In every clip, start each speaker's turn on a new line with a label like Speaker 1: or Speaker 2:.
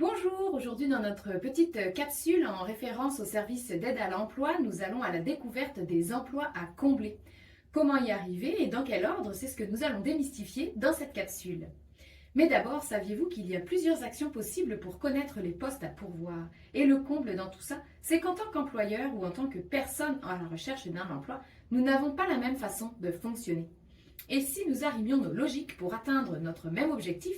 Speaker 1: Bonjour, aujourd'hui dans notre petite capsule en référence au service d'aide à l'emploi, nous allons à la découverte des emplois à combler. Comment y arriver et dans quel ordre, c'est ce que nous allons démystifier dans cette capsule. Mais d'abord, saviez-vous qu'il y a plusieurs actions possibles pour connaître les postes à pourvoir? Et le comble dans tout ça, c'est qu'en tant qu'employeur ou en tant que personne à la recherche d'un emploi, nous n'avons pas la même façon de fonctionner. Et si nous arrimions nos logiques pour atteindre notre même objectif,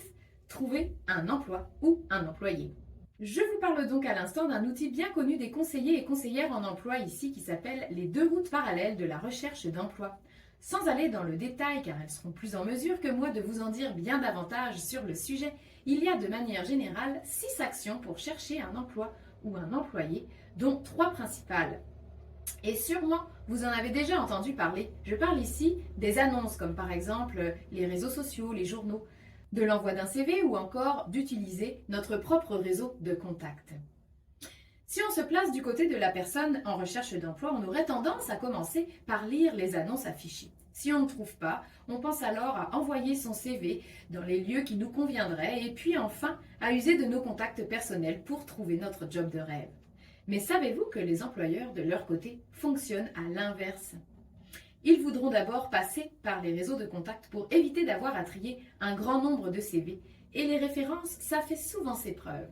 Speaker 1: trouver un emploi ou un employé? Je vous parle donc à l'instant d'un outil bien connu des conseillers et conseillères en emploi ici qui s'appelle les deux routes parallèles de la recherche d'emploi. Sans aller dans le détail car elles seront plus en mesure que moi de vous en dire bien davantage sur le sujet, il y a de manière générale 6 actions pour chercher un emploi ou un employé, dont 3 principales. Et sûrement, vous en avez déjà entendu parler. Je parle ici des annonces comme par exemple les réseaux sociaux, les journaux, de l'envoi d'un CV ou encore d'utiliser notre propre réseau de contacts. Si on se place du côté de la personne en recherche d'emploi, on aurait tendance à commencer par lire les annonces affichées. Si on ne trouve pas, on pense alors à envoyer son CV dans les lieux qui nous conviendraient et puis enfin à user de nos contacts personnels pour trouver notre job de rêve. Mais savez-vous que les employeurs, de leur côté, fonctionnent à l'inverse? Ils voudront d'abord passer par les réseaux de contacts pour éviter d'avoir à trier un grand nombre de CV. Et les références, ça fait souvent ses preuves.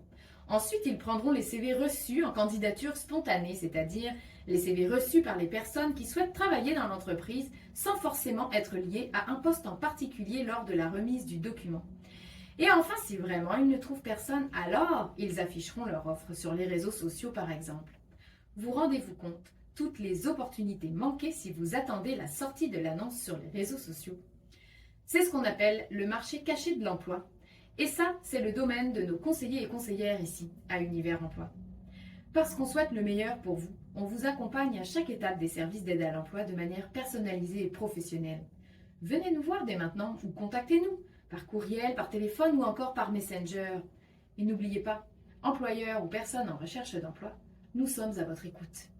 Speaker 1: Ensuite, ils prendront les CV reçus en candidature spontanée, c'est-à-dire les CV reçus par les personnes qui souhaitent travailler dans l'entreprise sans forcément être liés à un poste en particulier lors de la remise du document. Et enfin, si vraiment ils ne trouvent personne, alors ils afficheront leur offre sur les réseaux sociaux par exemple. Vous rendez-vous compte, toutes les opportunités manquées si vous attendez la sortie de l'annonce sur les réseaux sociaux. C'est ce qu'on appelle le marché caché de l'emploi. Et ça, c'est le domaine de nos conseillers et conseillères ici, à Univers Emploi. Parce qu'on souhaite le meilleur pour vous, on vous accompagne à chaque étape des services d'aide à l'emploi de manière personnalisée et professionnelle. Venez nous voir dès maintenant ou contactez-nous par courriel, par téléphone ou encore par Messenger. Et n'oubliez pas, employeur ou personne en recherche d'emploi, nous sommes à votre écoute.